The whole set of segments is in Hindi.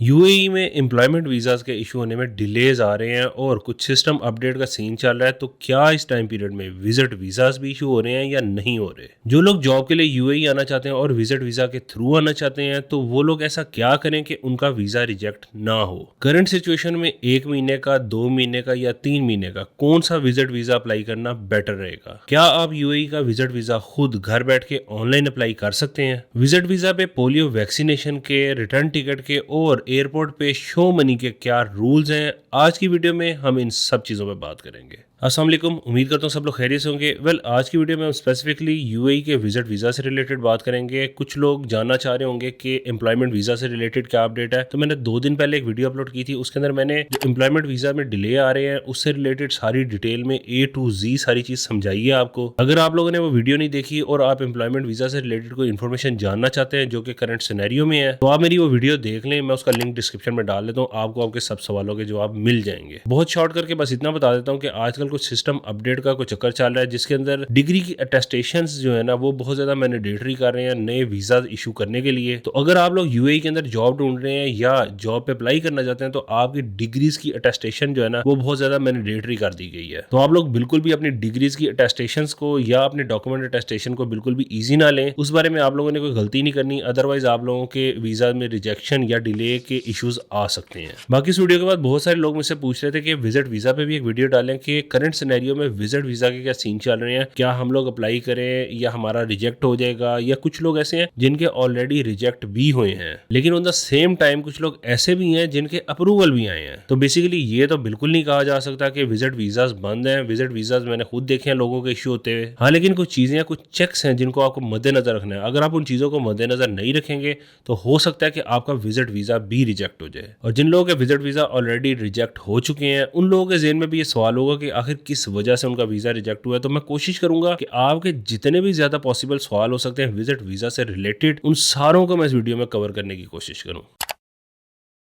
यूएई में एम्प्लॉयमेंट वीज़ाज़ के इशू होने में डिलेज आ रहे हैं और कुछ सिस्टम अपडेट का सीन चल रहा है। तो क्या इस टाइम पीरियड में विजिट वीज़ाज़ भी इशू हो रहे हैं या नहीं हो रहे? जो लोग जॉब के लिए यूएई आना चाहते हैं और विजिट वीज़ा के थ्रू आना चाहते हैं, तो वो लोग ऐसा क्या करें कि उनका वीज़ा रिजेक्ट ना हो? करंट सिचुएशन में 1 महीने का, 2 महीने का या 3 महीने का कौन सा विजिट वीज़ा अप्लाई करना बेटर रहेगा? क्या आप यूएई का विजिट वीज़ा खुद घर बैठ के ऑनलाइन अप्लाई कर सकते हैं? विजिट वीज़ा पे पोलियो वैक्सीनेशन के, रिटर्न टिकट के और एयरपोर्ट पे शो मनी के क्या रूल्स हैं? आज की वीडियो में हम इन सब चीज़ों पे बात करेंगे। अस्सलाम वालेकुम, उम्मीद करता हूँ सब लोग खैरियत से होंगे। आज की वीडियो में हम स्पेसिफिकली यूएई के विजिट वीज़ा से रिलेटेड बात करेंगे। कुछ लोग जानना चाह रहे होंगे कि एम्प्लॉयमेंट वीज़ा से रिलेटेड क्या अपडेट है। तो मैंने 2 दिन पहले एक वीडियो अपलोड की थी, उसके अंदर मैंने जो एम्प्लॉयमेंट वीज़ा में डिले आ रहे हैं उससे रिलेटेड सारी डिटेल में A to Z सारी चीज़ समझाई है आपको। अगर आप लोगों ने वो वीडियो नहीं देखी और आप एम्प्लॉयमेंट वीज़ा से रिलेटेड कोई इन्फॉर्मेशन जानना चाहते हैं जो कि करंट सिनेरियो में है, तो आप मेरी वो वीडियो देख लें। मैं उसका लिंक डिस्क्रिप्शन में डाल देता हूँ, आपको आपके सब सवालों के जवाब मिल जाएंगे। बहुत शॉर्ट करके बस इतना बता देता हूँ कि आजकल कुछ सिस्टम अपडेट का कोई चक्कर चल रहा है जिसके अंदर डिग्री की अटेस्टेशंस जो है ना वो बहुत ज्यादा मैंडेटरी कर रहे हैं नए वीजा इशू करने के लिए। तो अगर आप लोग यूएई के अंदर जॉब ढूंढ रहे हैं या जॉब पे अप्लाई करना चाहते हैं तो आपकी डिग्रीज की अटेस्टेशन जो है ना वो बहुत ज्यादा मैंडेटरी कर दी गई है। तो आप लोग बिल्कुल भी अपनी डिग्रीज की अटेस्टेशन को या अपने डॉक्यूमेंट अटेस्टेशन को बिल्कुल भी ईजी ना लें। उस बारे में आप लोगों ने कोई गलती नहीं करनी, अदरवाइज आप लोगों के वीजा में रिजेक्शन या डिले के इश्यूज आ सकते हैं। बाकी इस वीडियो के बाद बहुत सारे लोग मुझसे पूछ रहे थे कि विजिट वीजा पे भी एक वीडियो डालें कि करंट सिनेरियो में विजिट वीजा के क्या सीन चल रहे हैं, क्या हम लोग अप्लाई करें या हमारा रिजेक्ट हो जाएगा। या कुछ लोग ऐसे हैं जिनके ऑलरेडी रिजेक्ट भी हुए हैं, लेकिन ऑन द सेम टाइम कुछ लोग ऐसे भी हैं जिनके अप्रूवल भी आए हैं। तो बेसिकली ये तो बिल्कुल नहीं कहा जा सकता कि विजिट वीजाज बंद हैं। विजिट वीजाज मैंने खुद देखे हैं लोगों के इश्यू होते हुए। हाँ, लेकिन कुछ चीजें, कुछ चेक्स हैं जिनको आपको मद्देनजर रखना है। अगर आप उन चीजों को मद्देनजर नहीं रखेंगे तो हो सकता है कि आपका विजिट वीजा भी रिजेक्ट हो जाए। और जिन लोगों के विजिट वीजा ऑलरेडी रिजेक्ट हो चुके हैं उन लोगों के ज़हन में भी ये सवाल होगा कि आखिर किस वजह से उनका वीजा रिजेक्ट हुआ है। तो मैं कोशिश करूंगा कि आपके जितने भी ज्यादा पॉसिबल सवाल हो सकते हैं विजिट वीजा से रिलेटेड, उन सारों को मैं इस वीडियो में कवर करने की कोशिश करूं।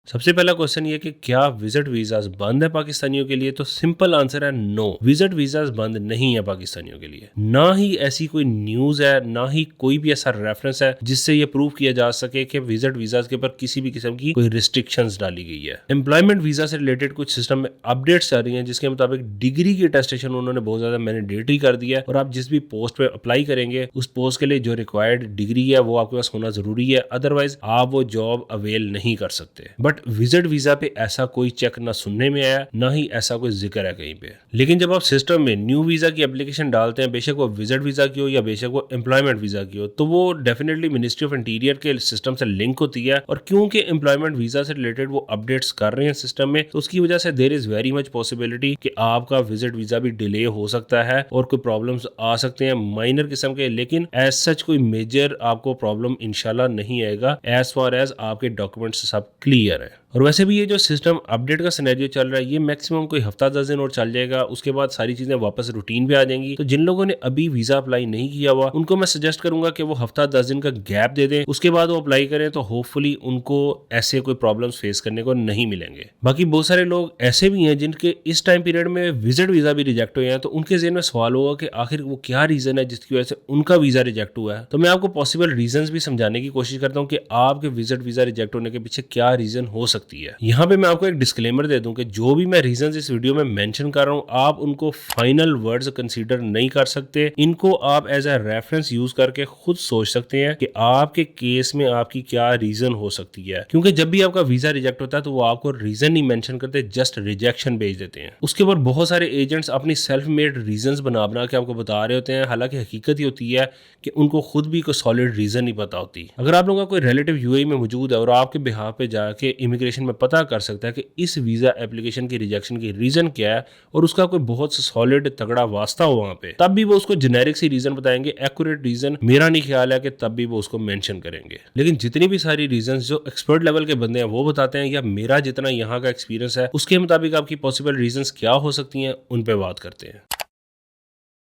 सबसे पहला क्वेश्चन ये कि क्या विजिट वीजाज बंद है पाकिस्तानियों के लिए? तो सिंपल आंसर है नो, विजिट वीजाज बंद नहीं है पाकिस्तानियों के लिए। ना ही ऐसी कोई न्यूज है, ना ही कोई भी ऐसा रेफरेंस है जिससे ये प्रूव किया जा सके कि विजिट वीजाज के ऊपर किसी भी किस्म की कोई रिस्ट्रिक्शंस डाली गई है। एम्प्लॉयमेंट वीजा से रिलेटेड कुछ सिस्टम में अपडेट्स आ रही हैं जिसके मुताबिक डिग्री की अटेस्टेशन उन्होंने बहुत ज्यादा मैंडेटरी कर दिया है और आप जिस भी पोस्ट पे अप्लाई करेंगे उस पोस्ट के लिए जो रिक्वायर्ड डिग्री है वो आपके पास होना जरूरी है, अदरवाइज आप वो जॉब अवेल नहीं कर सकते। बट विजिट वीजा पे ऐसा कोई चेक ना सुनने में आया, ना ही ऐसा कोई जिक्र है कहीं पे। लेकिन जब आप सिस्टम में न्यू वीजा की एप्लीकेशन डालते हैं, बेशक वो विजिट वीजा की हो या बेशक वो एम्प्लॉयमेंट वीजा की हो, तो वो डेफिनेटली मिनिस्ट्री ऑफ इंटीरियर के सिस्टम से लिंक होती है। और क्योंकि एम्प्लॉयमेंट वीजा से रिलेटेड वो अपडेट्स कर रहे हैं सिस्टम में, तो उसकी वजह से there is very much possibility कि आपका विजिट वीजा भी डिले हो सकता है और कोई प्रॉब्लम्स आ सकते हैं माइनर किस्म के। लेकिन एज सच कोई मेजर आपको प्रॉब्लम इंशाल्लाह नहीं आएगा एज फार एज आपके डॉक्यूमेंट्स सब क्लियर है। और वैसे भी ये जो सिस्टम अपडेट का सिनेरियो चल रहा है ये मैक्सिमम कोई हफ्ता 10 दिन और चल जाएगा, उसके बाद सारी चीजें वापस रूटीन पे आ जाएंगी। तो जिन लोगों ने अभी वीजा अप्लाई नहीं किया हुआ उनको मैं सजेस्ट करूंगा कि वो हफ्ता 10 दिन का गैप दे दें, उसके बाद वो अप्लाई करें, तो होपफुली उनको ऐसे कोई प्रॉब्लम्स फेस करने को नहीं मिलेंगे। बाकी बहुत सारे लोग ऐसे भी हैं जिनके इस टाइम पीरियड में विजिट वीजा भी रिजेक्ट हुए हैं, तो उनके ज़हन में सवाल होगा कि आखिर वो क्या रीजन है जिसकी वजह से उनका वीजा रिजेक्ट हुआ है। तो मैं आपको पॉसिबल रीजन भी समझाने की कोशिश करता हूँ कि आपके विजिट वीजा रिजेक्ट होने के पीछे क्या रीजन हो सकती है। यहाँ पे मैं आपको एक डिस्क्लेमर दे दूं कि जो भी मैं रीजंस इस वीडियो में मेंशन कर रहा हूं आप उनको फाइनल वर्ड्स कंसीडर नहीं कर सकते। इनको आप एज ए रेफरेंस यूज करके खुद सोच सकते हैं कि आपके केस में आपकी क्या रीजन हो सकती है। क्योंकि जब भी आपका वीजा रिजेक्ट होता है तो वो आपको रीजन नहीं मेंशन करते, जस्ट रिजेक्शन भेज देते हैं। उसके ऊपर बहुत सारे एजेंट्स अपनी सेल्फ मेड रीजंस बना के आपको बता रहे होते हैं, हालांकि हकीकत ही होती है कि उनको खुद भी कोई सॉलिड रीजन नहीं पता होती। अगर आप लोगों का कोई रिलेटिव यूएई में मौजूद है और आपके बिहाफ पे जाके इमिग्रेशन में पता कर सकता है कि इस वीजा एप्लीकेशन की रिजेक्शन की रीजन क्या है और उसका कोई बहुत सॉलिड तगड़ा वास्ता हो वहां पे, तब भी वो उसको जेनेरिक सी रीजन बताएंगे। एक्यूरेट रीजन मेरा नहीं ख्याल है कि तब भी वो उसको मेंशन करेंगे। लेकिन जितनी भी सारी रीजन जो एक्सपर्ट लेवल के बंदे हैं वो बताते हैं या मेरा जितना यहाँ का एक्सपीरियंस है उसके मुताबिक आपकी पॉसिबल रीजन क्या हो सकती हैं उन पे बात करते हैं।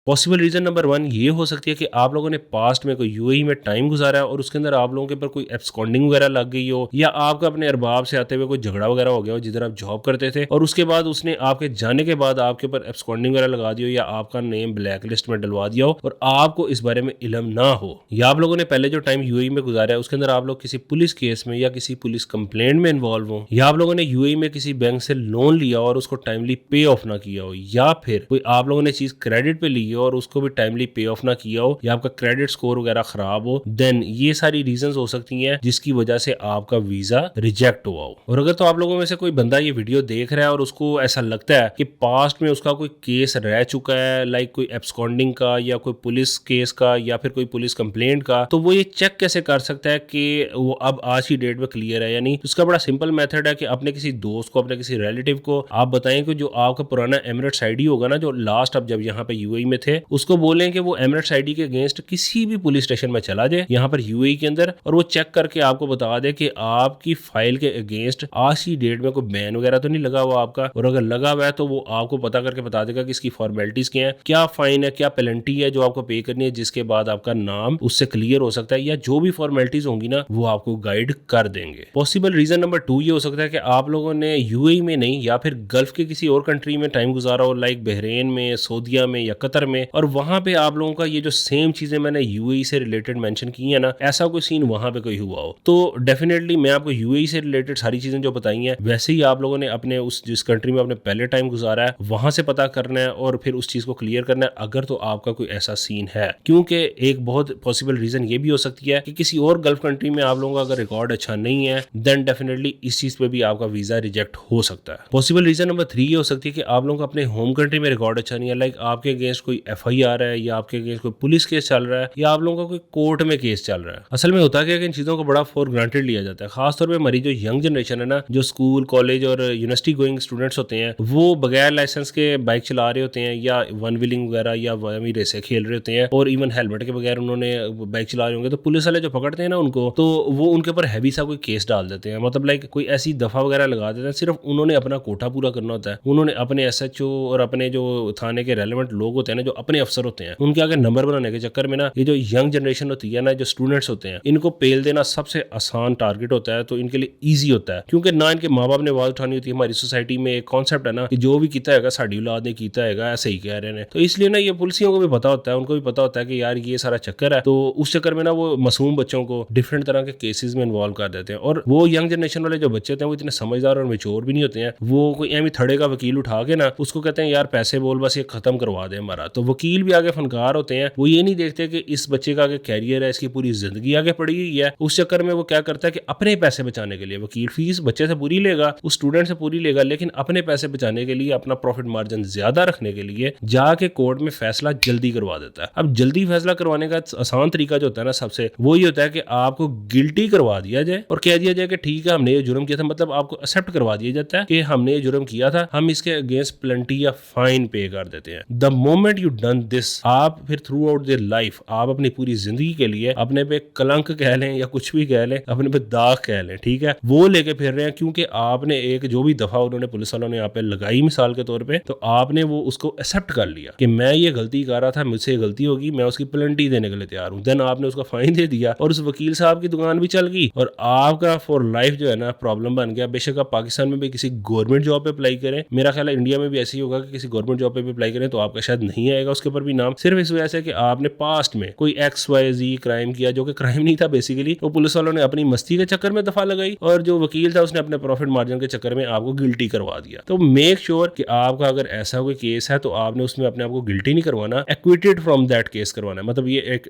पॉसिबल रीजन नंबर 1 ये हो सकती है कि आप लोगों ने पास्ट में कोई यूएई में टाइम गुजारा है और उसके अंदर आप लोगों के ऊपर कोई एब्सकॉन्डिंग वगैरह लग गई हो, या आपका अपने अरबाब से आते हुए कोई झगड़ा वगैरह हो गया हो जिधर आप जॉब करते थे और उसके बाद उसने आपके जाने के बाद आपके ऊपर एब्सकॉन्डिंग वगैरह लगा दी हो या आपका नेम ब्लैक लिस्ट में डलवा दिया हो और आपको इस बारे में इल्म ना हो, या आप लोगों ने पहले जो टाइम यूएई में गुजारा है उसके अंदर आप लोग किसी पुलिस केस में या किसी पुलिस कंप्लेंट में इन्वॉल्व हो, या आप लोगों ने यूएई में किसी बैंक से लोन लिया और उसको टाइमली पे ऑफ ना किया हो, या फिर कोई आप लोगों ने चीज क्रेडिट पे ली हो और उसको भी टाइमली पे ऑफ ना किया हो, या आपका क्रेडिट स्कोर वगैरह खराब हो, देन ये सारी रीजंस हो सकती हैं जिसकी वजह से आपका वीजा रिजेक्ट हुआ हो। और अगर तो आप लोगों में से कोई बंदा ये वीडियो देख रहा है और उसको ऐसा लगता है कि पास्ट में उसका कोई केस रह चुका है, लाइक कोई एब्सकॉन्डिंग का या कोई पुलिस केस का या फिर कोई पुलिस कंप्लेंट का, तो वो ये चेक कैसे कर सकता है कि वो अब आज की डेट में क्लियर है या नहीं। उसका बड़ा सिंपल मेथड है कि अपने किसी दोस्त को, अपने किसी रिलेटिव को आप बताएं कि जो आपका पुराना एमिरेट्स आईडी होगा ना, जो लास्ट अब जब यहाँ पे यूएई में थे, उसको बोलें कि वो एमिरेट्स आईडी के अगेंस्ट किसी भी पुलिस स्टेशन में चला जाए यहाँ पर यूएई के अंदर और वो चेक करके आपको बता दे कि आपकी फाइल के अगेंस्ट आज की डेट में कोई बैन वगैरह तो नहीं लगा हुआ आपका, और अगर लगा हुआ है तो वो आपको पता करके बता देगा कि इसकी फॉर्मेलिटीज क्या है, क्या फाइन है, क्या पेनल्टी है जो आपको पे करनी है, जिसके बाद आपका नाम उससे क्लियर हो सकता है, या जो भी फॉर्मेलिटीज होंगी ना वो आपको गाइड कर देंगे। पॉसिबल रीजन नंबर 2 ये हो सकता है कि आप लोगों ने यूएई में नहीं या फिर गल्फ के किसी और कंट्री में टाइम गुजारा हो, लाइक बहरेन में, सऊदीया में या कतर में, और वहां पे आप लोगों का ये जो सेम चीजें मैंने यूएई से रिलेटेड मेंशन की है ना, ऐसा कोई सीन वहां पे कोई हुआ हो, तो डेफिनेटली मैं आपको यूएई से रिलेटेड सारी चीजें जो बताई हैं वैसे ही आप लोगों ने अपने उस जिस कंट्री में आपने पहले टाइम गुजारा है वहां से पता करना है और फिर उस चीज को क्लियर करना है, अगर तो आपका कोई ऐसा सीन है। क्योंकि एक बहुत पॉसिबल रीजन ये भी हो सकती है कि किसी और गल्फ कंट्री में आप लोगों का अगर रिकॉर्ड अच्छा नहीं है, देन डेफिनेटली इस चीज पे भी आपका वीजा रिजेक्ट हो सकता है। पॉसिबल रीजन नंबर 3 ये हो सकती है कि आप लोगों का अपने होम कंट्री में रिकॉर्ड अच्छा नहीं है, लाइक आपके अगेंस्ट कोई एफआईआर है या आपके अगेंस्ट कोई पुलिस केस चल रहा है या आप लोगों का कोई कोर्ट में केस चल रहा है। असल में होता क्या है कि इन चीजों को बड़ा फॉर ग्रांटेड लिया जाता है, खासतौर पर हमारी जो यंग जनरेशन है ना, जो स्कूल कॉलेज और यूनिवर्सिटी गोइंग स्टूडेंट्स होते हैं, वो बगैर लाइसेंस के बाइक चला रहे होते हैं या वन व्हीलिंग वगैरह या वही रेसे खेल रहे होते हैं और इवन हेलमेट के बगैर उन्होंने बाइक चला रहे होंगे, तो पुलिस वाले जो पकड़ते हैं ना उनको, तो वो उनके ऊपर हैवी सा कोई केस डाल देते हैं, मतलब लाइक कोई ऐसी दफा वगैरह लगा देते हैं। सिर्फ उन्होंने अपना कोटा पूरा करना होता है, उन्होंने अपने एसएचओ और अपने जो थाने के रेलेवेंट लोग होते हैं ना, जो अपने अफसर होते हैं, उनके आगे नंबर बनाने के चक्कर में ना ये जो यंग जनरेशन होती है ना, जो स्टूडेंट्स होते हैं, इनको पेल देना सबसे आसान टारगेट होता है, तो इनके लिए ईजी होता है, क्योंकि ना इनके माँ बाप ने आवाज उठानी होती है। हमारी सोसाइटी में एक कॉन्सेप्ट है ना कि जो भी किया है साड़ी औलाद ने किया है, ऐसे ही कह रहे हैं, तो इसलिए ना ये पुलिसियों को भी पता होता है, उनको भी पता होता है कि यार ये सारा चक्कर है, तो उस चक्कर में ना वो मासूम बच्चों को डिफरेंट तरह के केसेस में इन्वॉल्व कर देते हैं। और वो यंग जनरेशन वाले जो बच्चे होते हैं वो इतने समझदार और मेच्योर भी नहीं होते हैं, वो कोई एम थड़े का वकील उठा के ना उसको कहते हैं यार पैसे बोल बस ये खत्म करवा दे हमारा, तो वकील भी आगे फनकार होते हैं, वो ये नहीं देखते कि इस बच्चे का आगे कैरियर है, इसकी पूरी जिंदगी आगे पड़ी हुई है। उस चक्कर में वो क्या करता है कि अपने पैसे बचाने के लिए वकील फीस बच्चे से पूरी लेगा, उस स्टूडेंट से पूरी लेगा, लेकिन अपने पैसे बचाने के लिए, अपना प्रॉफिट मार्जिन ज्यादा रखने के लिए जाके कोर्ट में फैसला जल्दी करवा देता है। अब जल्दी फैसला करवाने का आसान तरीका जो होता है ना सबसे, वो ये होता है कि आपको गिल्टी करवा दिया जाए और कह दिया जाए कि ठीक है हमने ये जुर्म किया था, मतलब आपको एक्सेप्ट करवा दिया जाता है कि हमने ये जुर्म किया था, हम इसके अगेंस्ट पेनल्टी या फाइन पे कर देते हैं। The moment you done this, आप फिर थ्रू आउट देयर लाइफ, आप अपनी पूरी जिंदगी के लिए अपने पे कलंक कह लें या कुछ भी कह लें, अपने पे दाग कह लें, ठीक है, वो लेके फिर रहे हैं, क्योंकि आपने एक जो भी दफा उन्होंने पुलिस वालों ने यहाँ पे लगाई मिसाल के तौर पे, तो आपने वो उसको एक्सेप्ट कर लिया कि मैं ये गलती कर रहा था, मुझसे गलती होगी, मैं उसकी पेनल्टी देने के लिए तैयार हूँ। देन आपने उसका फाइन दे दिया और उस वकील साहब की दुकान भी चल गई और आपका फॉर लाइफ जो है ना प्रॉब्लम बन गया। बेशक आप पाकिस्तान में भी किसी गवर्नमेंट जॉब पे अप्लाई करें, मेरा ख्याल है इंडिया में भी ऐसे ही होगा कि किसी गवर्नमेंट जॉब पे भी अप्लाई करें तो आपका शायद नहीं आएगा उसके ऊपर भी नाम, सिर्फ इस वजह से कि आपने पास्ट में कोई XYZ क्राइम किया, जो कि क्राइम नहीं था बेसिकली, वो पुलिस वालों ने अपनी मस्ती के चक्कर में दफा लगाई और जो वकील था उसने अपने प्रॉफिट मार्जिन के चक्कर में आपको गिल्टी करवा दिया। तो मेक श्योर कि आपका अगर ऐसा कोई केस है तो आपने उसमें अपने आप को गिल्टी नहीं करवाना, एक्विटेड फ्रॉम दैट केस करवाना है, मतलब ये एक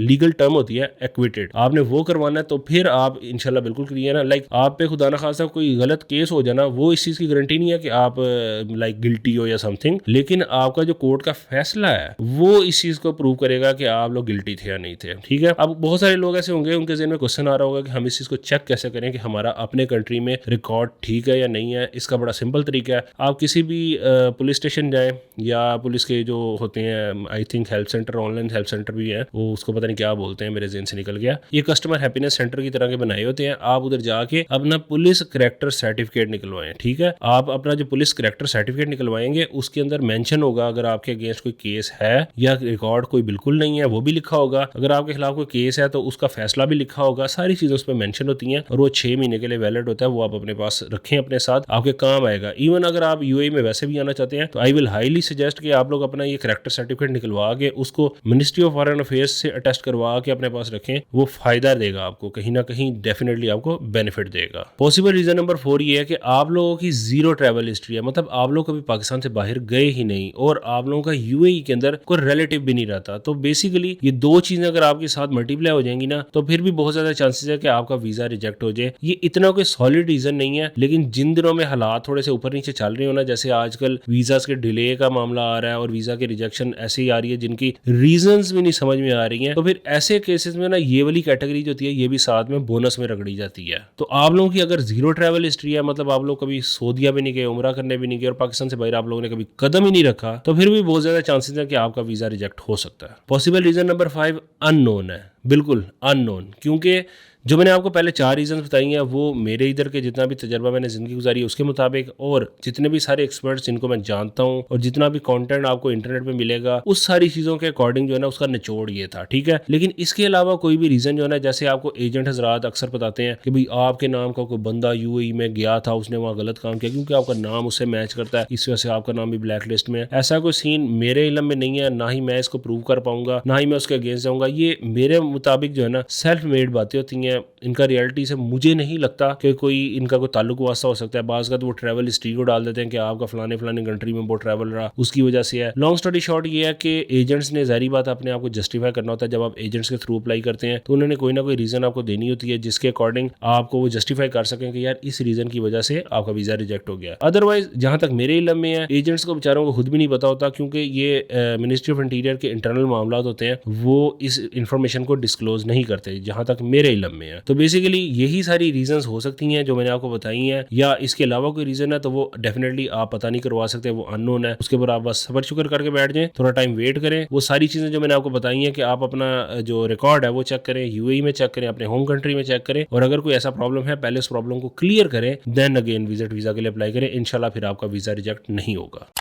लीगल टर्म होती है एक्विटेड, आपने वो करवाना है, तो फिर आप इंशाल्लाह बिल्कुल क्लियर है। लाइक आप पे खुदा ना खासा कोई गलत केस हो जाना, वो इस चीज की गारंटी नहीं है कि आप लाइक गिल्टी हो या समथिंग, लेकिन आपका जो कोर्ट का फैसला है वो इस चीज को प्रूव करेगा कि आप लोग गिल्टी थे या नहीं थे, ठीक है। अब बहुत सारे लोग ऐसे होंगे उनके ज़हन में क्वेश्चन आ रहा होगा कि हम इस चीज को चेक कैसे करें कि हमारा अपने कंट्री में रिकॉर्ड ठीक है या नहीं है। इसका बड़ा सिंपल तरीका है, आप किसी भी पुलिस स्टेशन जाएं या पुलिस के जो होते हैं, I think help centre, online help centre भी है, वो उसको पता नहीं क्या बोलते हैं, मेरे ज़हन से निकल गया, ये कस्टमर हैप्पीनेस सेंटर की तरह के बनाए होते हैं। आप उधर जाके अपना पुलिस करैक्टर सर्टिफिकेट निकलवाएं, ठीक है। आप अपना जो पुलिस करैक्टर सर्टिफिकेट निकलवाएंगे उसके अंदर मेंशन होगा, अगर आपके अगेंस्ट अगेंस्ट कोई केस है या रिकॉर्ड कोई बिल्कुल नहीं है वो भी लिखा होगा, अगर आपके खिलाफ कोई केस है तो उसका फैसला भी लिखा होगा, सारी चीजें उस पर मेंशन होती हैं और वो 6 महीने के लिए वैलिड होता है। वो आप अपने पास रखें, अपने साथ आपके काम आएगा। इवन अगर आप यूएई में वैसे भी आना चाहते हैं तो आई विल हाईली सजेस्ट कि आप लोग अपना ये करैक्टर सर्टिफिकेट निकलवा के उसको मिनिस्ट्री ऑफ फॉरेन अफेयर्स से अटेस्ट करवा के अपने पास रखें, वो फायदा देगा आपको, कहीं ना कहीं डेफिनेटली आपको बेनिफिट देगा। पॉसिबल रीजन नंबर 4 ये है कि आप लोगों की जीरो ट्रैवल हिस्ट्री है, मतलब आप लोग कभी पाकिस्तान से बाहर गए ही नहीं और आप लोगों का यूएई के अंदर कोई रिलेटिव भी नहीं रहता। तो बेसिकली ये दो चीजें अगर आपके साथ मल्टीप्लाई हो जाएंगी ना तो फिर भी बहुत ज्यादा चांसेस है कि आपका वीजा रिजेक्ट हो जाए। ये इतना कोई सॉलिड रीजन नहीं है, लेकिन जिन दिनों में हालात थोड़े से ऊपर नीचे चल रहे हो ना, जैसे आजकल वीजा के डिले का मामला आ रहा है और वीजा के रिजेक्शन ऐसे ही आ रही है जिनकी रीजंस भी नहीं समझ में आ रही हैं, तो फिर ऐसे केसेस में ना ये वाली कैटेगरी जो होती है ये भी साथ में बोनस में रगड़ी जाती है। तो आप लोगों की अगर जीरो ट्रैवल हिस्ट्री है, मतलब आप लोग कभी सऊदीया भी नहीं गए, उमरा करने भी नहीं गए और पाकिस्तान से बाहर आप लोगों ने कभी कदम ही नहीं रखा, तो फिर भी बहुत ज्यादा चांसेस है कि आपका वीजा रिजेक्ट हो सकता है। पॉसिबल रीजन नंबर 5 अननोन है, बिल्कुल अननोन, क्योंकि जो मैंने आपको पहले 4 रीजंस बताई हैं वो मेरे इधर के जितना भी तजर्बा मैंने जिंदगी गुजारी है उसके मुताबिक, और जितने भी सारे एक्सपर्ट्स जिनको मैं जानता हूं और जितना भी कंटेंट आपको इंटरनेट पे मिलेगा उस सारी चीजों के अकॉर्डिंग जो है ना उसका निचोड़ ये था, ठीक है। लेकिन इसके अलावा कोई भी रीजन जो है ना, जैसे आपको एजेंट हजरात अक्सर बताते हैं कि भाई आपके नाम का कोई बंदा यूएई में गया था, उसने वहाँ गलत काम किया क्योंकि आपका नाम उससे मैच करता है, इस वजह से आपका नाम भी ब्लैक लिस्ट में है। ऐसा कोई सीन मेरे इल्म में नहीं है, ना ही मैं इसको प्रूव कर पाऊंगा, ना ही मैं उसके अगेंस्ट जाऊंगा। ये मेरे मुताबिक जो है ना सेल्फ मेड बातें होती हैं, इनका रियलिटी से मुझे नहीं लगता कि कोई इनका कोई ताल्लुक वास्ता हो सकता है। बाज़ का तो वो ट्रैवल हिस्ट्री को डाल देते हैं कि आपका फलाने फलाने कंट्री में वो ट्रैवल रहा, उसकी वजह से है। लॉन्ग स्टोरी शॉर्ट ये है कि एजेंट्स ने जारी बात अपने आप को जस्टिफाई करना होता है। जब आप एजेंट्स के थ्रू अप्लाई करते हैं तो उन्होंने कोई ना कोई रीजन आपको देनी होती है जिसके अकॉर्डिंग आपको वो जस्टिफाई कर सकें कि यार इस रीजन की वजह से आपका वीजा रिजेक्ट हो गया। अदरवाइज जहां तक मेरे इल्म में है, एजेंट्स को बेचारों को खुद भी नहीं पता होता, क्योंकि ये मिनिस्ट्री ऑफ इंटीरियर के इंटरनल मामला होते हैं, वो इस इंफॉर्मेशन को डिस्क्लोज नहीं करते जहां तक मेरे इल्म में है। तो बेसिकली यही सारी रीजंस हो सकती हैं जो मैंने आपको बताई हैं, या इसके अलावा कोई रीजन है तो वो डेफिनेटली आप पता नहीं करवा सकते, वो अननोन है। उसके ऊपर आप बस सबर शुक्र करके बैठ जाएं, थोड़ा टाइम वेट करें। वो सारी चीजें जो मैंने आपको बताई हैं कि आप अपना जो रिकॉर्ड है वो चेक करें, यूएई में चेक करें, अपने होम कंट्री में चेक करें, और अगर कोई ऐसा प्रॉब्लम है पहले उस प्रॉब्लम को क्लियर करें, देन अगेन विजिट वीजा के लिए अप्लाई करें। इंशाल्लाह फिर आपका वीजा रिजेक्ट नहीं होगा।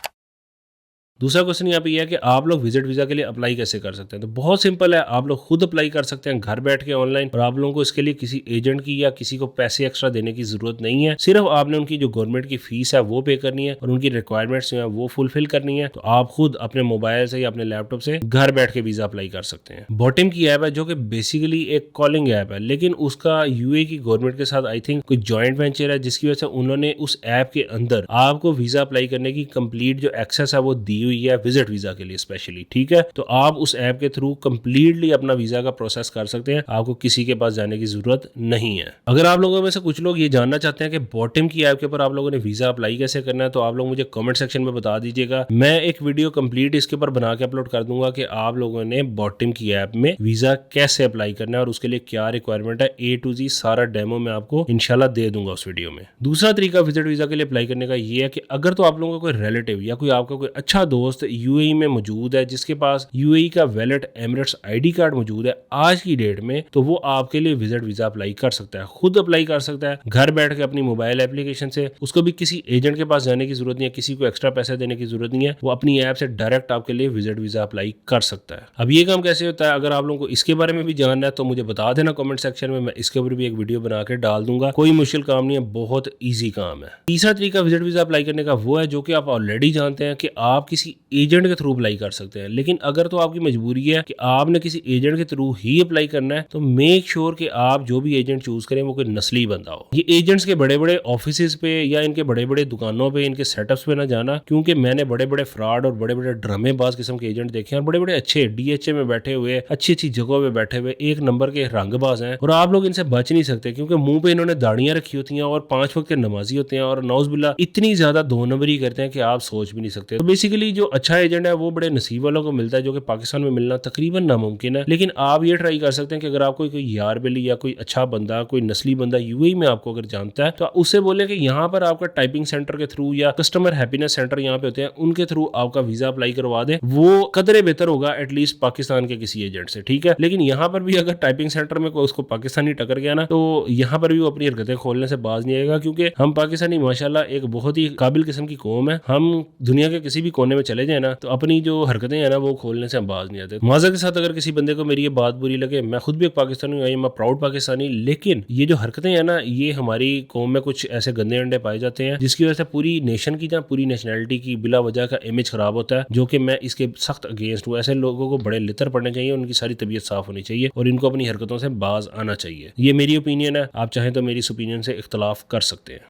दूसरा क्वेश्चन यहाँ पे यह है कि आप लोग विजिट वीजा के लिए अप्लाई कैसे कर सकते हैं। तो बहुत सिंपल है, आप लोग खुद अप्लाई कर सकते हैं घर बैठ के ऑनलाइन, और आप लोगों को इसके लिए किसी एजेंट की या किसी को पैसे एक्स्ट्रा देने की जरूरत नहीं है। सिर्फ आपने उनकी जो गवर्नमेंट की फीस है वो पे करनी है और उनकी रिक्वायरमेंट्स जो है वो फुलफिल करनी है। तो आप खुद अपने मोबाइल से या अपने लैपटॉप से घर बैठ के वीजा अप्लाई कर सकते हैं। बॉटम की ऐप है जो कि बेसिकली एक कॉलिंग ऐप है, लेकिन उसका यूए की गवर्नमेंट के साथ आई थिंक कोई जॉइंट वेंचर है, जिसकी वजह से उन्होंने उस ऐप के अंदर आपको वीजा अप्लाई करने की कंप्लीट जो एक्सेस है वो दी हुई है विजिट वीजा के लिए स्पेशली, ठीक है। तो आप उस ऐप के थ्रू कंप्लीटली अपना वीजा का प्रोसेस कर सकते हैं, आपको किसी के पास जाने की जरूरत नहीं है। अगर आप लोगों में से कुछ लोग ये जानना चाहते हैं कि बॉटम की ऐप के ऊपर आप लोगों ने वीजा अप्लाई कैसे करना है, तो आप लोग मुझे कमेंट सेक्शन में बता दीजिएगा। मैं एक वीडियो कंप्लीट इसके ऊपर बना के अपलोड कर दूंगा कि आप लोगों ने बॉटम की ऐप में वीजा कैसे अप्लाई करना है और उसके लिए क्या रिक्वायरमेंट है, A to Z सारा डेमो मैं आपको इंशाल्लाह दे दूंगा उस वीडियो में। दूसरा तरीका विजिट वीजा के लिए अप्लाई करने का ये है कि अगर तो आप लोगों का कोई रिलेटिव या कोई आपका कोई अच्छा दोस्त यूएई में मौजूद है, जिसके पास यूएई का वैलिड एमिरेट्स आईडी कार्ड मौजूद है आज की डेट में, तो वो आपके लिए विजिट वीजा अप्लाई कर सकता है, खुद अप्लाई कर सकता है घर बैठ के अपनी मोबाइल एप्लीकेशन से। उसको भी किसी एजेंट के पास जाने की जरूरत नहीं है, किसी को एक्स्ट्रा पैसे देने की जरूरत नहीं है, वो अपनी ऐप से डायरेक्ट आपके लिए विजिट वीजा अप्लाई कर सकता है। अब ये काम कैसे होता है, अगर आप लोगों को इसके बारे में भी जानना है तो मुझे बता देना कमेंट सेक्शन में, मैं इसके ऊपर भी एक वीडियो बना के डाल दूंगा। कोई मुश्किल काम नहीं है, बहुत ईजी काम है। तीसरा तरीका विजिट वीजा अप्लाई करने का वो है जो कि आप ऑलरेडी जानते हैं कि आप किसी एजेंट के थ्रू अप्लाई कर सकते हैं। लेकिन अगर तो आपकी मजबूरी है कि आपने किसी एजेंट के थ्रू ही अप्लाई करना है, तो मेक श्योर कि आप जो भी एजेंट चूज करें वो कोई नस्ली बंदा हो। ये एजेंट्स के बड़े बड़े ऑफिस पे या इनके बड़े बड़े दुकानों पे, इनके सेटअप्स पे ना जाना, क्योंकि मैंने बड़े बड़े फ्रॉड और बड़े बड़े ड्रामेबाज किस्म के एजेंट देखे हैं, और बड़े बड़े अच्छे डीएचए में बैठे हुए, अच्छी अच्छी जगहों पे बैठे हुए एक नंबर के रंगबाज हैं, और आप लोग इनसे बच नहीं सकते क्योंकि मुंह पे इन्होंने दाढ़ियां रखी होती हैं और 5 वक्त के नमाजी होते हैं, और नौज़बिल्ला इतनी ज्यादा 2 नंबरी करते हैं कि आप सोच भी नहीं सकते। तो बेसिकली जो अच्छा एजेंट है वो बड़े नसीब वालों को मिलता है, जो कि पाकिस्तान में मिलना तकरीबन नामुमकिन है। लेकिन आप ये ट्राई कर सकते हैं कि अगर आपको कोई यार बेली या कोई अच्छा बंदा, कोई नस्ली बंदा यूएई में आपको अगर जानता है, तो उससे बोले कि यहाँ पर आपका टाइपिंग सेंटर के थ्रू या कस्टमर हैप्पीनेस सेंटर यहाँ पे होते हैं, उनके थ्रू आपका वीजा अप्लाई करवा दे। वो कदरे बेहतर होगा एटलीस्ट पाकिस्तान के किसी एजेंट से, ठीक है। लेकिन यहाँ पर भी अगर टाइपिंग सेंटर में कोई उसको पाकिस्तानी टकर गया ना, तो यहाँ पर भी वो अपनी हरकतें खोलने से बाज नहीं आएगा, क्योंकि हम पाकिस्तानी माशाल्लाह एक बहुत ही काबिल किस्म की कौम है। हम दुनिया के किसी भी कोने में चले जाए ना तो अपनी जो हरकतें हैं ना वो खोलने से हम बाज नहीं आते। मजा के साथ अगर किसी बंदे को मेरी ये बात बुरी लगे, मैं खुद भी एक पाकिस्तानी हूँ, मैं प्राउड पाकिस्तानी, लेकिन ये जो हरकतें हैं ना ये हमारी कौम में कुछ ऐसे गंदे अंडे पाए जाते हैं जिसकी वजह से पूरी नेशन की या पूरी नेशनैलिटी की बिला वजह का इमेज खराब होता है, जो कि मैं इसके सख्त अगेंस्ट हूँ। ऐसे लोगों को बड़े लितर पड़ने चाहिए, उनकी सारी तबीयत साफ होनी चाहिए और इनको अपनी हरकतों से बाज आना चाहिए। ये मेरी ओपिनियन है, आप चाहें तो मेरी इस ओपिनियन से इख्तलाफ कर सकते हैं।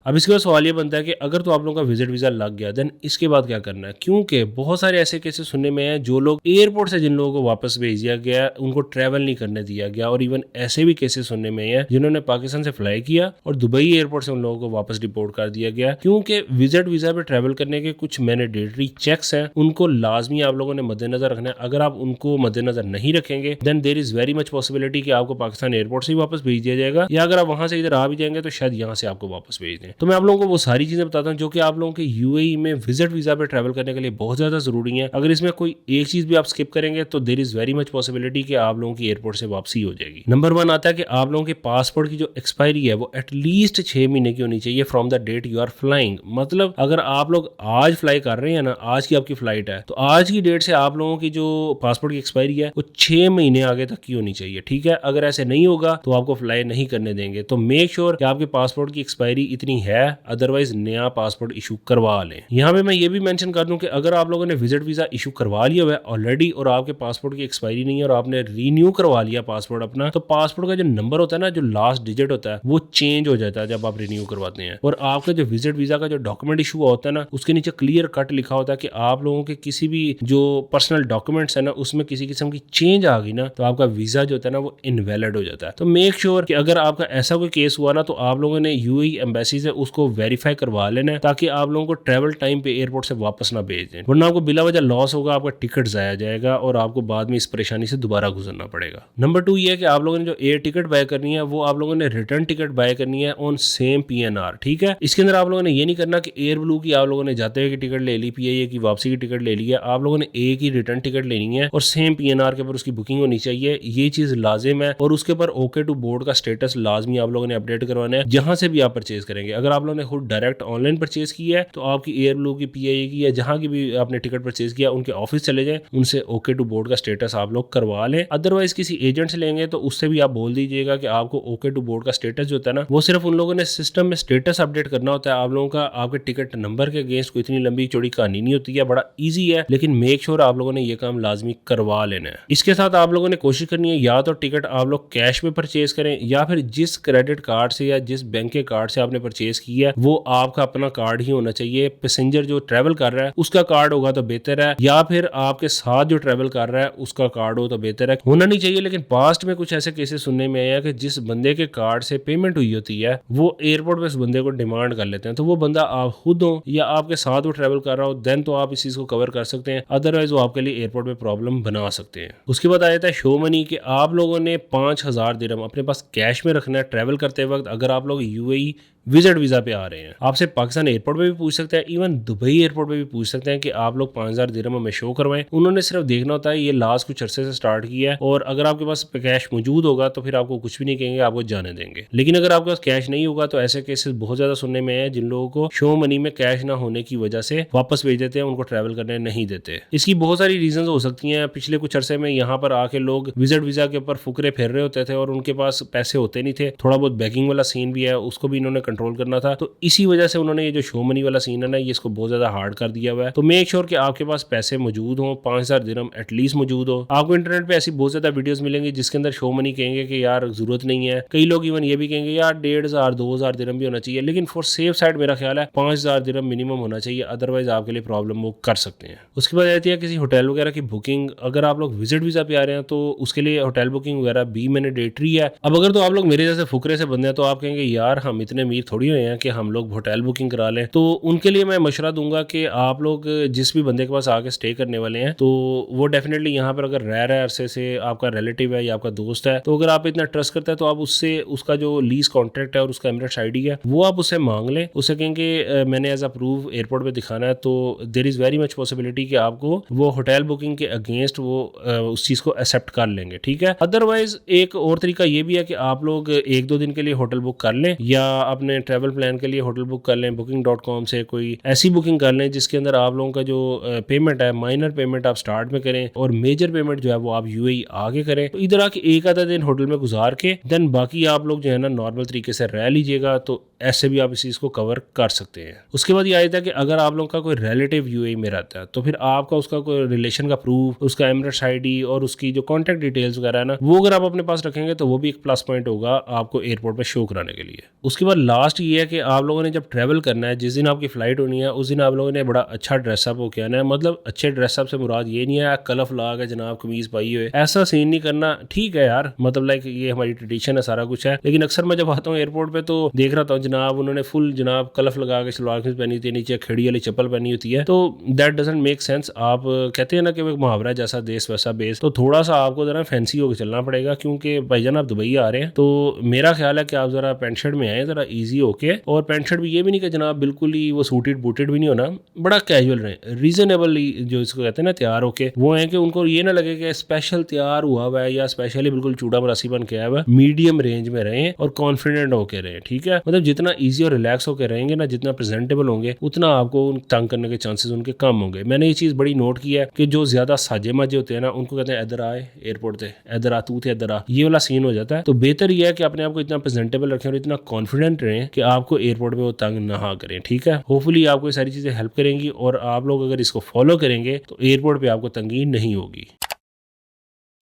अब इसके बाद सवाल ये बनता है कि अगर तो आप लोगों का विजिट वीज़ा लग गया देन इसके बाद क्या करना है, क्योंकि बहुत सारे ऐसे केसेस सुनने में हैं जो लोग एयरपोर्ट से जिन लोगों को वापस भेज दिया गया उनको ट्रैवल नहीं करने दिया गया, और इवन ऐसे भी केसेस सुनने में हैं जिन्होंने पाकिस्तान से फ्लाई किया और दुबई एयरपोर्ट से उन लोगों को वापस डिपोर्ट कर दिया गया, क्योंकि विजिट वीज़ा पे ट्रैवल करने के कुछ मैंडेटरी चेक्स हैं, उनको लाजमी आप लोगों ने मद्देनजर रखना है। अगर आप उनको मद्देनजर नहीं रखेंगे then there is very much possibility कि आपको पाकिस्तान एयरपोर्ट से ही वापस भेज दिया जाएगा, या अगर आप वहां से इधर आ भी जाएंगे तो शायद यहाँ से आपको वापस भेज दें। तो मैं आप लोगों को वो सारी चीजें बताता हूँ जो कि आप लोगों के यूएई में विजिट वीजा पे ट्रैवल करने के लिए बहुत ज्यादा जरूरी है। अगर इसमें कोई एक चीज भी आप स्किप करेंगे तो there is very much possibility कि आप लोगों की एयरपोर्ट से वापसी हो जाएगी। नंबर 1 आता है कि आप लोगों के पासपोर्ट की जो एक्सपायरी है वो एटलीस्ट 6 महीने की होनी चाहिए from the date you are flying. मतलब अगर आप लोग आज फ्लाई कर रहे हैं ना, आज की आपकी फ्लाइट है, तो आज की डेट से आप लोगों की जो पासपोर्ट की एक्सपायरी है वो 6 महीने आगे तक की होनी चाहिए। ठीक है, अगर ऐसे नहीं होगा तो आपको फ्लाई नहीं करने देंगे। तो मेक श्योर कि आपके पासपोर्ट की एक्सपायरी इतनी है, अदरवाइज नया पासपोर्ट इशू करवा लें। यहाँ पे मैं ये भी मेंशन कर दूं कि अगर आप लोगों ने विजिट वीजा इशू करवा लिया हुआ है ऑलरेडी और आपके पासपोर्ट की एक्सपायरी नहीं है और आपने रीन्यू करवा लिया पासपोर्ट अपना, तो पासपोर्ट का जो नंबर होता है ना, जो लास्ट डिजिट होता है वो चेंज हो जाता है जब आप रिन्यू करवाते हैं। और आपका जो विजिट वीजा का जो डॉक्यूमेंट इशू होता है ना, उसके नीचे क्लियर कट लिखा होता है कि आप लोगों के किसी भी जो पर्सनल डॉक्यूमेंट्स है ना उसमें किसी किस्म की चेंज आ गई ना तो आपका वीजा जो होता है ना वो इनवैलिड हो जाता है। तो मेक श्योर कि अगर आपका ऐसा कोई केस हुआ ना तो आप लोगों ने यूएई एम्बेसी से उसको वेरीफाई करवा लेना है ताकि आप लोगों को ट्रैवल टाइम पे एयरपोर्ट से वापस ना भेज दें, वरना आपको बिला वजह लॉस होगा, आपका टिकट जाया जाएगा और आपको बाद में इस परेशानी से दोबारा गुजरना पड़ेगा। नंबर 2 ये है कि आप लोगों ने जो एयर टिकट बाय करनी है वो आप लोगों ने रिटर्न टिकट बाय करनी है ऑन सेम पीएनआर। ठीक है, इसके अंदर आप लोगों ने ये नहीं करना कि एयर ब्लू की आप लोगों ने जाते हुए की टिकट ले ली, पीआईए की वापसी की टिकट ले ली है। आप लोगों ने एक ही रिटर्न टिकट लेनी है और सेम पीएनआर के ऊपर उसकी बुकिंग होनी चाहिए। ये चीज लाजिम है और उसके ऊपर ओके टू बोर्ड का स्टेटस लाजमी आप लोगों ने अपडेट करवाना है जहां से भी आप परचेज करेंगे। अगर आप लोगों ने खुद डायरेक्ट ऑनलाइन परचेज की है तो आपकी एयर ब्लू की, पीआईए की या जहां की भी आपने टिकट परचेज किया उनके ऑफिस चले जाएं, उनसे ओके टू बोर्ड का स्टेटस आप लोग करवा लें। अदरवाइज किसी एजेंट से लेंगे तो उससे भी आप बोल दीजिएगा कि आपको ओके टू बोर्ड का स्टेटस जो होता है ना वो सिर्फ उन लोगों ने सिस्टम में स्टेटस अपडेट करना होता है। आप लोगों का आपके टिकट नंबर के अगेंस्ट कोई इतनी लंबी चौड़ी कहानी नहीं होती है, बड़ा ईजी है, लेकिन मेक श्योर आप लोगों ने ये काम लाजमी करवा लेना है। इसके साथ आप लोगों ने कोशिश करनी है या तो टिकट आप लोग कैश में परचेज करें या फिर जिस क्रेडिट कार्ड से या जिस बैंक के कार्ड से आपने परचेज किया है वो आपका अपना कार्ड ही होना चाहिए। पैसेंजर जो ट्रैवल कर रहा है उसका कार्ड होगा तो बेहतर है, या फिर आपके साथ जो ट्रैवल कर रहा है उसका कार्ड हो तो बेहतर है। होना नहीं चाहिए, लेकिन पास्ट में कुछ ऐसे केसेस सुनने में आया कि जिस बंदे के कार्ड से पेमेंट हुई होती है वो एयरपोर्ट पे उस बंदे को डिमांड कर लेते हैं, तो वो बंदा आप खुद हो या आपके साथ वो ट्रैवल कर रहा हो देन तो आप इस चीज को कवर कर सकते हैं, अदरवाइज वो आपके लिए एयरपोर्ट पे प्रॉब्लम बना सकते हैं। उसके बाद आ जाता है शो मनी कि आप लोगों ने 5000 दिरहम अपने पास कैश में रखना है ट्रैवल करते वक्त। अगर आप लोग यूएई विजिट वीजा पे आ रहे हैं, आपसे पाकिस्तान एयरपोर्ट पे भी पूछ सकते हैं, इवन दुबई एयरपोर्ट पे भी पूछ सकते हैं कि आप लोग 5000 दिरहम हमें शो करवाएं। उन्होंने सिर्फ देखना होता है ये लास्ट कुछ अरसे से स्टार्ट किया है और अगर आपके पास कैश मौजूद होगा तो फिर आपको कुछ भी नहीं कहेंगे, आपको जाने देंगे। लेकिन अगर आपके पास कैश नहीं होगा तो ऐसे केसेस बहुत ज्यादा सुनने में है जिन लोगों को शो मनी में कैश ना होने की वजह से वापस भेज देते हैं, उनको ट्रैवल करने नहीं देते। इसकी बहुत सारी रीजन हो सकती है। पिछले कुछ अरसे में यहाँ पर आके लोग विजिट वीजा के ऊपर फुकरे फेर रहे होते थे और उनके पास पैसे होते नहीं थे, थोड़ा बहुत बैगिंग वाला सीन भी है, उसको भी इन्होंने कंट्रोल करना था। तो इसी वजह से उन्होंने ये जो शो मनी वाला सीन है ना ये इसको बहुत ज्यादा हार्ड कर दिया हुआ है। तो मेक श्योर कि आपके पास पैसे मौजूद हो, 5000 दिरहम एटलीस्ट मौजूद हो। आपको इंटरनेट पे ऐसी बहुत ज्यादा वीडियोस मिलेंगी जिसके अंदर शो मनी कहेंगे कि यार जरूरत नहीं है, कई लोग इवन ये भी कहेंगे यार 1500 2000 दिरहम भी होना चाहिए, लेकिन फॉर सेफ साइड मेरा ख्याल है 5000 दिरहम मिनिमम होना चाहिए, अदरवाइज आपके लिए प्रॉब्लम वो कर सकते हैं। उसके बाद आती है किसी होटल वगैरह की बुकिंग। अगर आप लोग विजिट वीजा पे आ रहे हैं तो उसके लिए होटल बुकिंग वगैरह भी मैंडेटरी है। अब अगर तो आप लोग मेरे जैसे फुकरे से बंदे हैं तो आप कहेंगे यार हम इतने अमीर थोड़ी हुए हैं कि हम लोग होटल बुकिंग करा लें, तो उनके लिए मैं मशवरा दूंगा कि आप लोग जिस भी बंदे के पास आके स्टे करने वाले हैं तो वो डेफिनेटली यहाँ पर अगर रह रहा है अरसे से, आपका रिलेटिव है या आपका दोस्त है, तो अगर आप इतना ट्रस्ट करते हैं तो आप उससे उसका जो लीज कॉन्ट्रैक्ट है और उसका एमिरेट्स आईडी है वो आप उससे मांग लें। उससे कहेंगे मैंने एज अ प्रूफ एयरपोर्ट पे दिखाना है, तो there is very much possibility कि आपको वो होटल बुकिंग के अगेंस्ट वो उस चीज को एक्सेप्ट कर लेंगे। ठीक है, अदरवाइज एक और तरीका ये भी है कि आप लोग 1-2 दिन के लिए होटल बुक कर लें या अपने अपने ट्रैवल प्लान के लिए होटल बुक कर लें booking.com से, कोई ऐसी बुकिंग कर लें जिसके अंदर आप लोगों का जो पेमेंट है, माइनर पेमेंट आप स्टार्ट में करें और मेजर पेमेंट जो है वो आप यूएई आगे करें। तो इधर आके एक आधा दिन होटल में गुजार के देन बाकी आप लोग जो है ना नॉर्मल तरीके से रह लीजिएगा। तो ऐसे भी आप इस चीज़ को कवर कर सकते हैं। उसके बाद ये आया था कि अगर आप लोगों का कोई रिलेटिव यूएई में रहता है तो फिर आपका उसका कोई रिलेशन का प्रूफ, उसका एमिरेट्स आईडी और उसकी जो कॉन्टैक्ट डिटेल्स वगैरह है ना, वो अगर आप अपने पास रखेंगे तो वो भी एक प्लस पॉइंट होगा आपको एयरपोर्ट पर शो कराने के लिए। उसके बाद लास्ट ये है कि आप लोगों ने जब ट्रैवल करना है, जिस दिन आपकी फ्लाइट होनी है उस दिन आप लोगों ने बड़ा अच्छा ड्रेसअप हो के आना है। मतलब अच्छे ड्रेसअप से मुराद ये नहीं है कलफ ला के जनाब कमीज पाई हुए, ऐसा सीन नहीं करना। ठीक है यार, मतलब लाइक ये हमारी ट्रेडिशन है, सारा कुछ है, लेकिन अक्सर मैं जब आता हूँ एयरपोर्ट पे तो देख रहा था जनाब उन्होंने फुल जनाब कलफ लगा के सलवार कमीज पहनी होती है, नीचे खड़ी वाली चप्पल पहनी होती है। तो दैट डजंट मेक सेंस। आप कहते हैं ना कि मुहावरा जैसा देश वैसा बेस, तो थोड़ा सा आपको जरा फैंसी होकर चलना पड़ेगा क्योंकि भाईजान आप दुबई आ रहे हैं। तो मेरा ख्याल है कि आप जरा पैंट शर्ट में आए, जरा इजी होके, और पैंट शर्ट भी ये भी नहीं कि जनाब बिल्कुल ही वो सूटेड बूटेड भी नहीं होना, बड़ा कैजुअल रहे, रीजनेबली जो इसको कहते हैं ना तैयार होके वो है कि उनको ये ना लगे कि स्पेशल तैयार हुआ हुआ है या स्पेशली बिल्कुल चूड़ा मरासी बन के आया हुआ है। मीडियम रेंज में रहें और कॉन्फिडेंट होके रहें, ठीक है। मतलब जितना ईजी और रिलैक्स होकर रहेंगे ना, जितना प्रेजेंटेबल होंगे, उतना आपको तंग करने के चांसेस उनके कम होंगे। मैंने ये चीज़ बड़ी नोट की है कि जो ज्यादा साजे माजे होते हैं ना, उनको कहते हैं इधर आए एयरपोर्ट पे, इधर आ तू थे इधर आ, ये वाला सीन हो जाता है। तो बेहतर यह है कि अपने आप को इतना प्रेजेंटेबल रखें और इतना कॉन्फिडेंट रहें कि आपको एयरपोर्ट पे वो तंग ना करें, ठीक है। होपफुली आपको ये सारी चीजें हेल्प करेंगी और आप लोग अगर इसको फॉलो करेंगे तो एयरपोर्ट पे आपको तंगी नहीं होगी।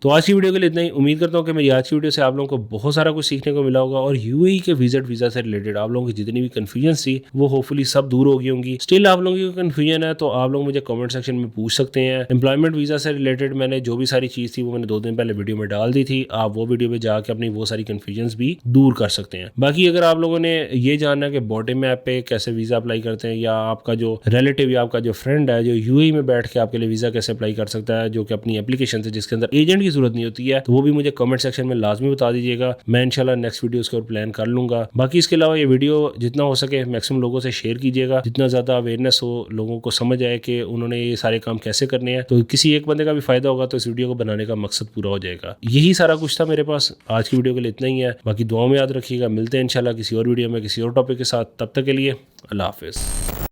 तो आज की वीडियो के लिए इतना ही। उम्मीद करता हूँ कि मेरी आज की वीडियो से आप लोगों को बहुत सारा कुछ सीखने को मिला होगा और यूएई के विजिट वीजा से रिलेटेड आप लोगों की जितनी भी कंफ्यूजन थी वो होपफुली सब दूर हो गई होंगी। स्टिल आप लोगों की कंफ्यूजन है तो आप लोग मुझे कमेंट सेक्शन में पूछ सकते हैं। एम्प्लॉयमेंट वीजा से रिलेटेड मैंने जो भी सारी चीज़ थी वो मैंने 2 दिन पहले वीडियो में डाल दी थी, आप वो वीडियो में जाकर अपनी वो सारी कन्फ्यूजन भी दूर कर सकते हैं। बाकी अगर आप लोगों ने ये जानना है कि बॉटम ऐप पे कैसे वीज़ा अप्लाई करते हैं, या आपका जो रिलेटिव या आपका जो फ्रेंड है जो यूएई में बैठ के आपके लिए वीज़ा कैसे अप्लाई कर सकता है, जो कि अपनी एप्लीकेशन से जिसके अंदर एजेंट की जरूरत नहीं होती है, वो भी मुझे कमेंट सेक्शन में लाजमी बता दीजिएगा। मैं इंशाल्लाह नेक्स्ट वीडियो उसके ऊपर प्लान कर लूंगा। बाकी इसके अलावा ये वीडियो जितना हो सके मैक्सिमम लोगों से शेयर कीजिएगा, जितना ज़्यादा अवेयरनेस हो, लोगों को समझ आए कि उन्होंने ये सारे काम कैसे करने हैं, तो किसी एक बंदे का भी फायदा होगा तो इस वीडियो को बनाने का मकसद पूरा हो जाएगा। यही सारा कुछ था मेरे पास आज की वीडियो के लिए, इतना ही है। बाकी दुआ में याद रखिएगा, मिलते हैं इंशाल्लाह किसी और वीडियो में किसी और टॉपिक के साथ। तब तक के लिए अल्लाह हाफिज़।